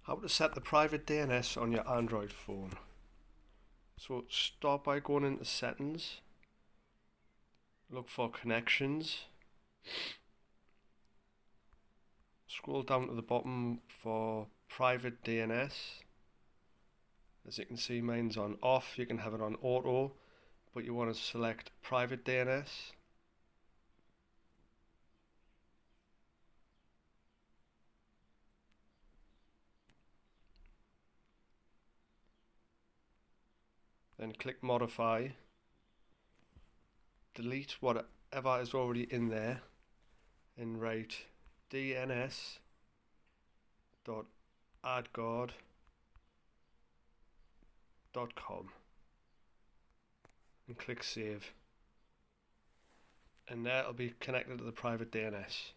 How to set the private DNS on your Android phone. So start by going into settings, look for connections, scroll down to the bottom for private DNS. As you can see, mine's on off. You can have it on auto, but you want to select private DNS. Then click modify, delete whatever is already in there and write dns.adguard.com and click save, and there it'll be connected to the private DNS.